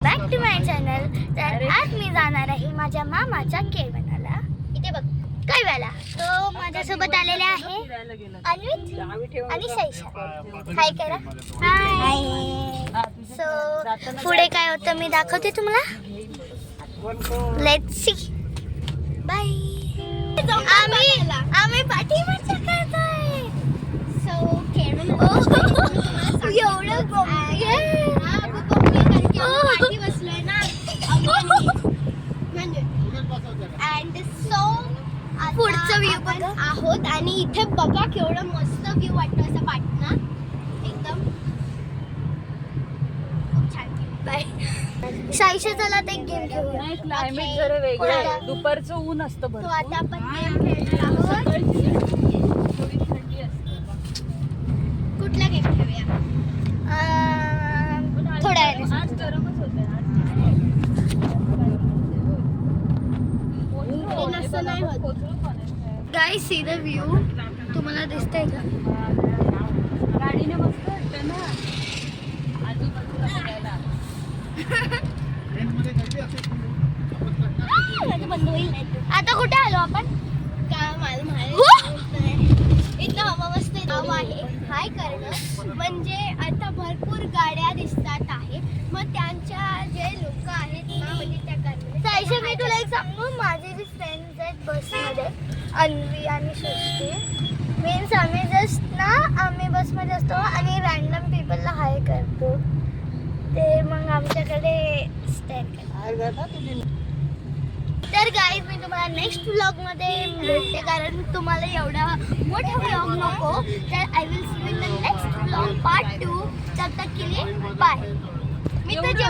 Back to my channel. तर आज मी जाणार आहे माझ्या मामाच्या केळवणाला. इथे बघ कैवाला. तो माझ्यासोबत आलेले आहे अन्वित आणि सैशा. हाय करा. हाय. सो पुढे काय होतं मी दाखवते तुम्हाला. Let's see. बाय. आम्ही पाठीमागच्या करतोय. सो एवढं पाठी बसलोय ना म्हणजे. अँड सो पुढचं व्ह्यू बघा आहोत आणि इथे बघा केवढं मस्त व्ह्यू वाटतं असं पाटणा एकदम खूप छान. बाय. साईशा चला ते गेम खेळू. क्लायमेट जरा वेगळं आहे. दुपारचं ऊन असतं तो भरपूर. आता आपण गेम खेळणार आहोत. थोडी थंडी असते. कुठला गेम खेळूया? थोड्या वेळाने. आज गरमच होते. Guys see the view. तुम्हाला दिसतंय का? गाडीने मस्त वाटतं ना आजूबाजूला बघायला. आता कुठे आलो आपण? का मला माहिती इथलं हवा मस्त नाव आहे हाय करणं. म्हणजे आता भरपूर गाड्या दिसतात आहे. मग त्यांच्या जे लोक आहेत ना म्हणजे त्या करणं. साईशा मी तुला एक सांगू. माझे जे फ्रेंड्स आहेत बसमध्ये अन्वी आणि सृष्टी मीन्स आम्ही जस्ट ना आम्ही बसमध्ये असतो आणि रॅन्डम पीपलला हाय करतो. ते मग आमच्याकडे स्टँड करतात. तर गाईज मी तुम्हाला नेक्स्ट व्लॉगमध्ये भेटते कारण तुम्हाला एवढा मोठा व्लॉग नको. तर I will see you in the next vlog part 2. तब तक के लिए बाय. मी तर